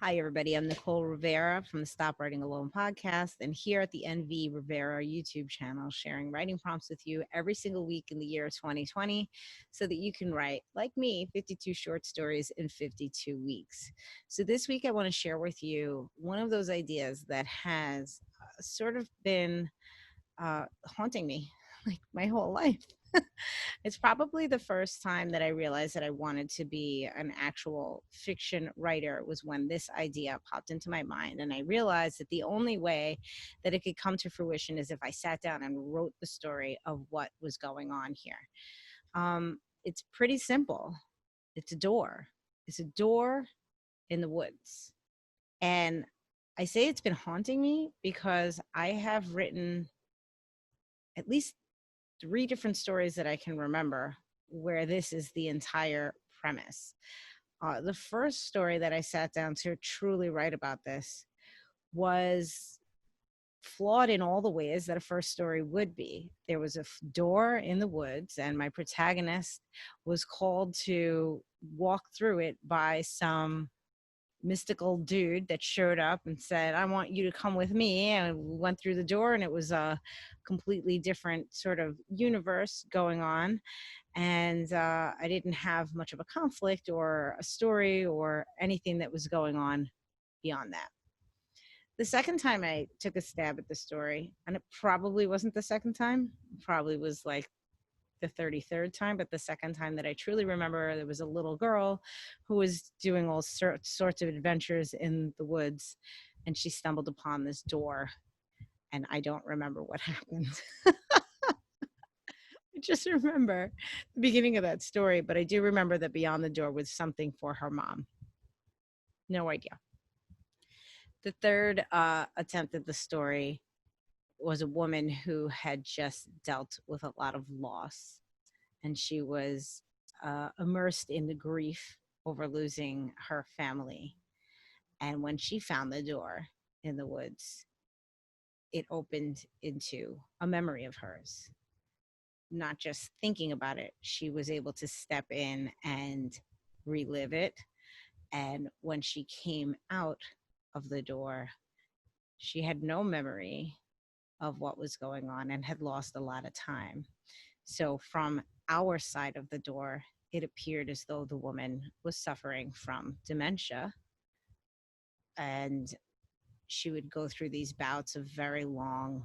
Hi, everybody. I'm Nicole Rivera from the Stop Writing Alone podcast, and here at the NV Rivera YouTube channel, sharing writing prompts with you every single week in the year 2020 so that you can write, like me, 52 short stories in 52 weeks. So, this week, I want to share with you one of those ideas that has sort of been haunting me like my whole life. It's probably the first time that I realized that I wanted to be an actual fiction writer was when this idea popped into my mind. And I realized that the only way that it could come to fruition is if I sat down and wrote the story of what was going on here. It's pretty simple. It's a door. It's a door in the woods. And I say it's been haunting me because I have written at least three different stories that I can remember where this is the entire premise. The first story that I sat down to truly write about this was flawed in all the ways that a first story would be. There was a door in the woods, and my protagonist was called to walk through it by some mystical dude that showed up and said, I want you to come with me. And we went through the door, and it was a completely different sort of universe going on. And I didn't have much of a conflict or a story or anything that was going on beyond that. The second time I took a stab at the story, and it probably wasn't the second time, it probably was like the 33rd time, but the second time that I truly remember, there was a little girl who was doing all sorts of adventures in the woods, and she stumbled upon this door, and I don't remember what happened. I just remember the beginning of that story, but I do remember that beyond the door was something for her mom. No idea. The third attempt at the story was a woman who had just dealt with a lot of loss, and she was immersed in the grief over losing her family. And when she found the door in the woods, it opened into a memory of hers. Not just thinking about it, she was able to step in and relive it. And when she came out of the door, she had no memory of what was going on and had lost a lot of time. So, from our side of the door, it appeared as though the woman was suffering from dementia. And she would go through these bouts of very long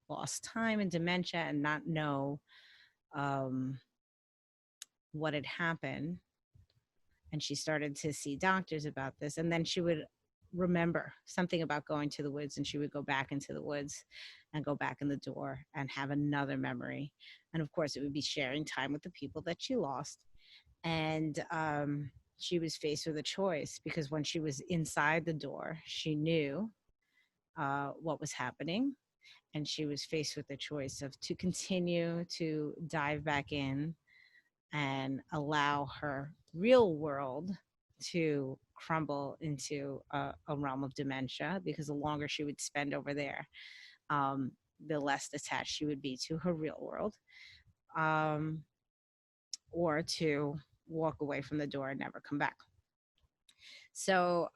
lost time and dementia and not know um, what had happened. And she started to see doctors about this. And then she would remember something about going to the woods, and she would go back into the woods and go back in the door and have another memory. And of course, it would be sharing time with the people that she lost. And she was faced with a choice, because when she was inside the door, she knew what was happening. And she was faced with the choice of to continue to dive back in and allow her real world to crumble into a realm of dementia, because the longer she would spend over there, the less attached she would be to her real world, um, or to walk away from the door and never come back. So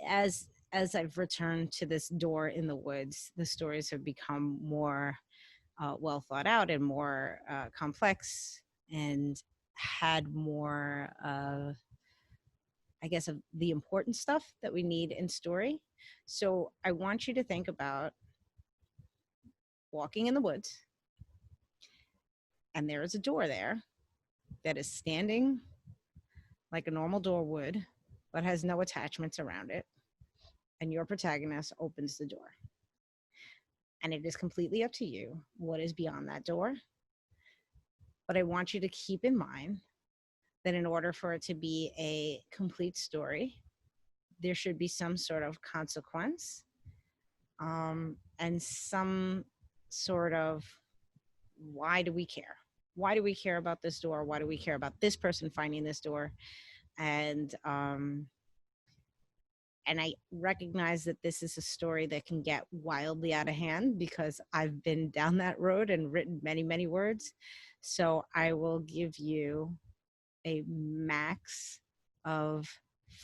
as I've returned to this door in the woods, the stories have become more well thought out and more complex, and had more, I guess, of the important stuff that we need in story. So I want you to think about walking in the woods, and there is a door there that is standing like a normal door would, but has no attachments around it. And your protagonist opens the door. And it is completely up to you what is beyond that door. But I want you to keep in mind that in order for it to be a complete story, there should be some sort of consequence, and some sort of, why do we care? Why do we care about this door? Why do we care about this person finding this door? And I recognize that this is a story that can get wildly out of hand, because I've been down that road and written many, many words. So I will give you a max of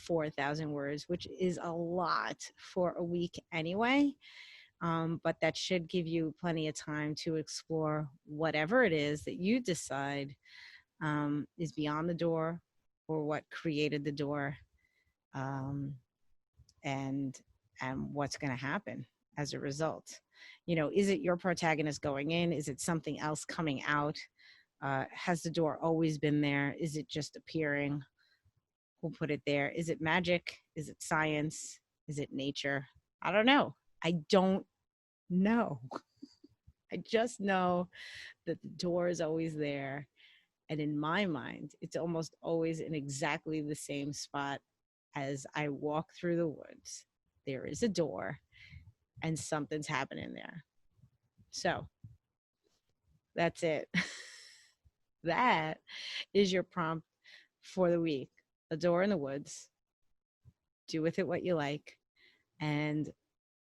4,000 words, which is a lot for a week anyway. But that should give you plenty of time to explore whatever it is that you decide is beyond the door or what created the door, um, and what's going to happen as a result. Is it your protagonist going in? Is it something else coming out? Has the door always been there? Is it just appearing? Who put it there? Is it magic? Is it science? Is it nature? I don't know. I don't know. I just know that the door is always there. And in my mind, it's almost always in exactly the same spot as I walk through the woods. There is a door and something's happening there. So that's it. That is your prompt for the week. A door in the woods. Do with it what you like. And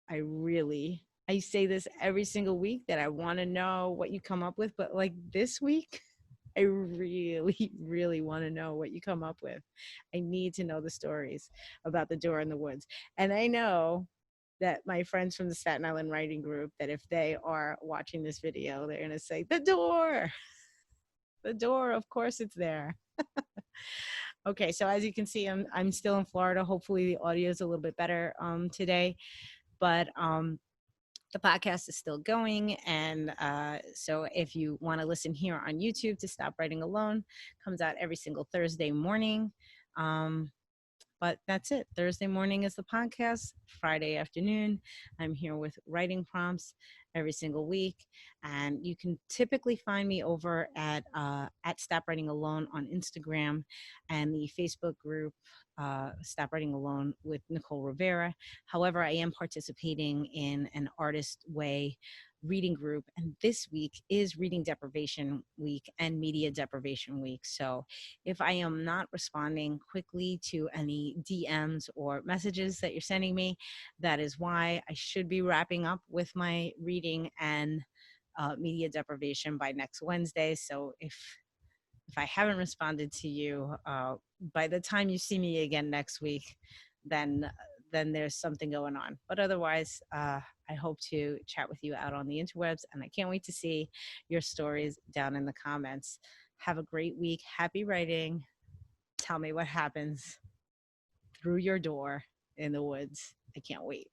I say this every single week that I want to know what you come up with, but like this week, I really, really want to know what you come up with. I need to know the stories about the door in the woods. And I know that my friends from the Staten Island writing group, that if they are watching this video, they're going to say, the door, of course it's there. Okay, so as you can see, I'm still in Florida. Hopefully the audio is a little bit better today, but the podcast is still going. And so if you want to listen here on YouTube to Stop Writing Alone, comes out every single Thursday morning. But that's it. Thursday morning is the podcast. Friday afternoon, I'm here with writing prompts every single week. And you can typically find me over at Stop Writing Alone on Instagram, and the Facebook group, Stop Writing Alone with Nicole Rivera. However, I am participating in an Artist Way reading group, and this week is reading deprivation week and media deprivation week. So if I am not responding quickly to any DMs or messages that you're sending me, that is why. I should be wrapping up with my reading and media deprivation by next Wednesday. So if I haven't responded to you by the time you see me again next week, then there's something going on. But otherwise, I hope to chat with you out on the interwebs, and I can't wait to see your stories down in the comments. Have a great week. Happy writing. Tell me what happens through your door in the woods. I can't wait.